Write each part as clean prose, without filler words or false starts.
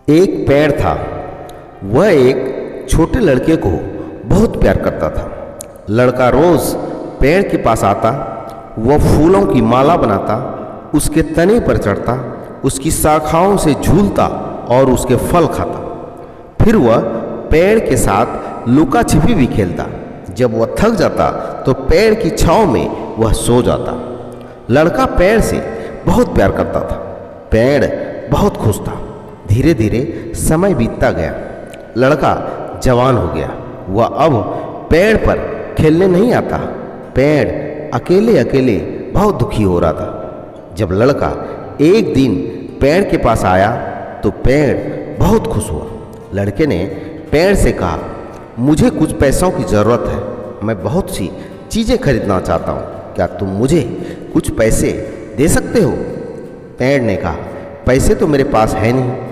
एक पेड़ था। वह एक छोटे लड़के को बहुत प्यार करता था। लड़का रोज पेड़ के पास आता, वह फूलों की माला बनाता, उसके तने पर चढ़ता, उसकी शाखाओं से झूलता और उसके फल खाता। फिर वह पेड़ के साथ लुका छिपी भी खेलता। जब वह थक जाता तो पेड़ की छांव में वह सो जाता। लड़का पेड़ से बहुत प्यार करता था। पेड़ बहुत खुश था। धीरे धीरे समय बीतता गया। लड़का जवान हो गया। वह अब पेड़ पर खेलने नहीं आता। पेड़ अकेले अकेले बहुत दुखी हो रहा था। जब लड़का एक दिन पेड़ के पास आया तो पेड़ बहुत खुश हुआ। लड़के ने पेड़ से कहा, मुझे कुछ पैसों की ज़रूरत है। मैं बहुत सी चीज़ें खरीदना चाहता हूँ। क्या तुम मुझे कुछ पैसे दे सकते हो? पेड़ ने कहा, पैसे तो मेरे पास है नहीं।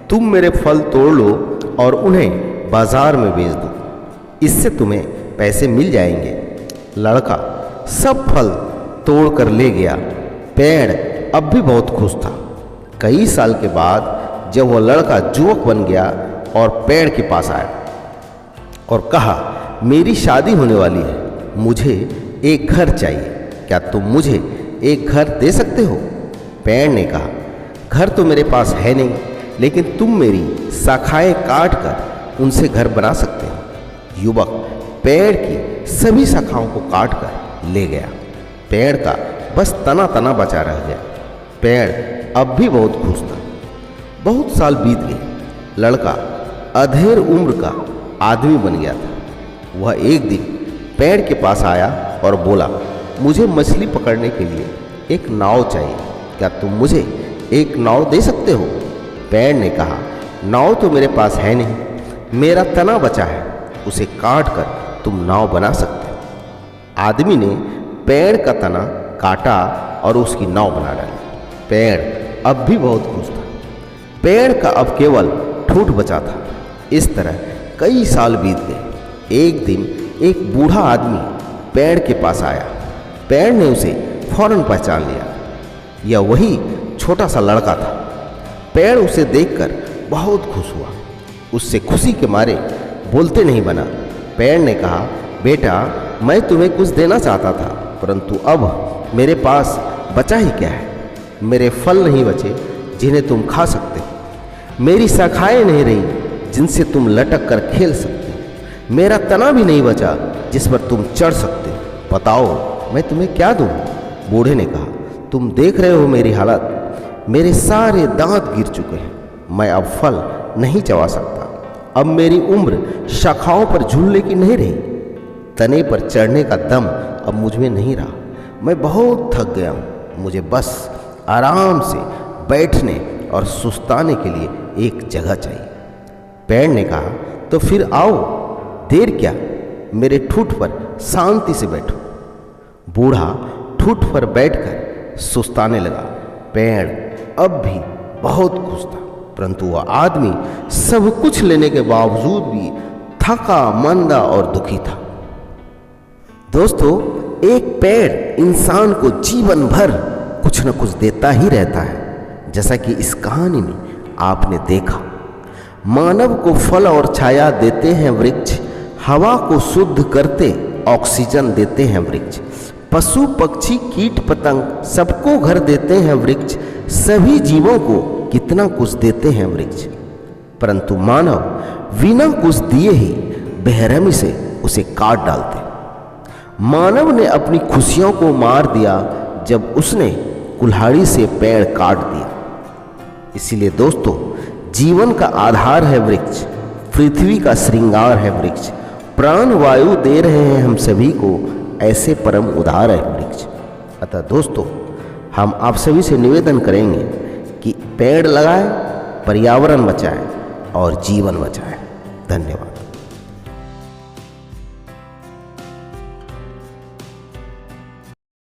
तुम मेरे फल तोड़ लो और उन्हें बाजार में बेच दो। इससे तुम्हें पैसे मिल जाएंगे। लड़का सब फल तोड़ कर ले गया। पेड़ अब भी बहुत खुश था। कई साल के बाद जब वह लड़का युवक बन गया और पेड़ के पास आया और कहा, मेरी शादी होने वाली है, मुझे एक घर चाहिए। क्या तुम मुझे एक घर दे सकते हो? पेड़ ने कहा, घर तो मेरे पास है नहीं, लेकिन तुम मेरी शाखाएं काट कर उनसे घर बना सकते हो। युवक पेड़ की सभी शाखाओं को काट कर ले गया। पेड़ का बस तना तना बचा रह गया। पेड़ अब भी बहुत खुश था। बहुत साल बीत गए। लड़का अधेड़ उम्र का आदमी बन गया था। वह एक दिन पेड़ के पास आया और बोला, मुझे मछली पकड़ने के लिए एक नाव चाहिए। क्या तुम मुझे एक नाव दे सकते हो? पेड़ ने कहा, नाव तो मेरे पास है नहीं, मेरा तना बचा है, उसे काट कर तुम नाव बना सकते हो। आदमी ने पेड़ का तना काटा और उसकी नाव बना डाली। पेड़ अब भी बहुत खुश था। पेड़ का अब केवल ठूठ बचा था। इस तरह कई साल बीत गए। एक दिन एक बूढ़ा आदमी पेड़ के पास आया। पेड़ ने उसे फौरन पहचान लिया। यह वही छोटा सा लड़का था। पेड़ उसे देखकर बहुत खुश हुआ। उससे खुशी के मारे बोलते नहीं बना। पेड़ ने कहा, बेटा, मैं तुम्हें कुछ देना चाहता था, परंतु अब मेरे पास बचा ही क्या है? मेरे फल नहीं बचे जिन्हें तुम खा सकते हो। मेरी शाखाएं नहीं रही जिनसे तुम लटक कर खेल सकते हो। मेरा तना भी नहीं बचा जिस पर तुम चढ़ सकते हो। बताओ, मैं तुम्हें क्या दूं? बूढ़े ने कहा, तुम देख रहे हो मेरी हालत। मेरे सारे दांत गिर चुके हैं। मैं अब फल नहीं चबा सकता। अब मेरी उम्र शाखाओं पर झूलने की नहीं रही। तने पर चढ़ने का दम अब मुझ में नहीं रहा। मैं बहुत थक गया हूँ। मुझे बस आराम से बैठने और सुस्ताने के लिए एक जगह चाहिए। पेड़ ने कहा, तो फिर आओ, देर क्या, मेरे ठूठ पर शांति से बैठो। बूढ़ा ठूठ पर बैठकर सुस्ताने लगा। पेड़ अब भी बहुत खुश था, परंतु वह आदमी सब कुछ लेने के बावजूद भी थका मंदा और दुखी था। दोस्तों, एक पेड़ इंसान को जीवन भर कुछ न कुछ देता ही रहता है। जैसा कि इस कहानी में आपने देखा, मानव को फल और छाया देते हैं वृक्ष, हवा को शुद्ध करते ऑक्सीजन देते हैं वृक्ष, पशु पक्षी कीट पतंग सबको घर देते हैं वृक्ष, सभी जीवों को कितना कुछ देते हैं वृक्ष, परंतु मानव बिना कुछ दिए ही बेरहमी से उसे काट डालते। मानव ने अपनी खुशियों को मार दिया जब उसने कुल्हाड़ी से पेड़ काट दिया। इसीलिए दोस्तों, जीवन का आधार है वृक्ष, पृथ्वी का श्रृंगार है वृक्ष, प्राण वायु दे रहे हैं हम सभी को, ऐसे परम उदार है वृक्ष। अतः दोस्तों, हम आप सभी से निवेदन करेंगे कि पेड़ लगाएं, पर्यावरण बचाएं और जीवन बचाएं। धन्यवाद।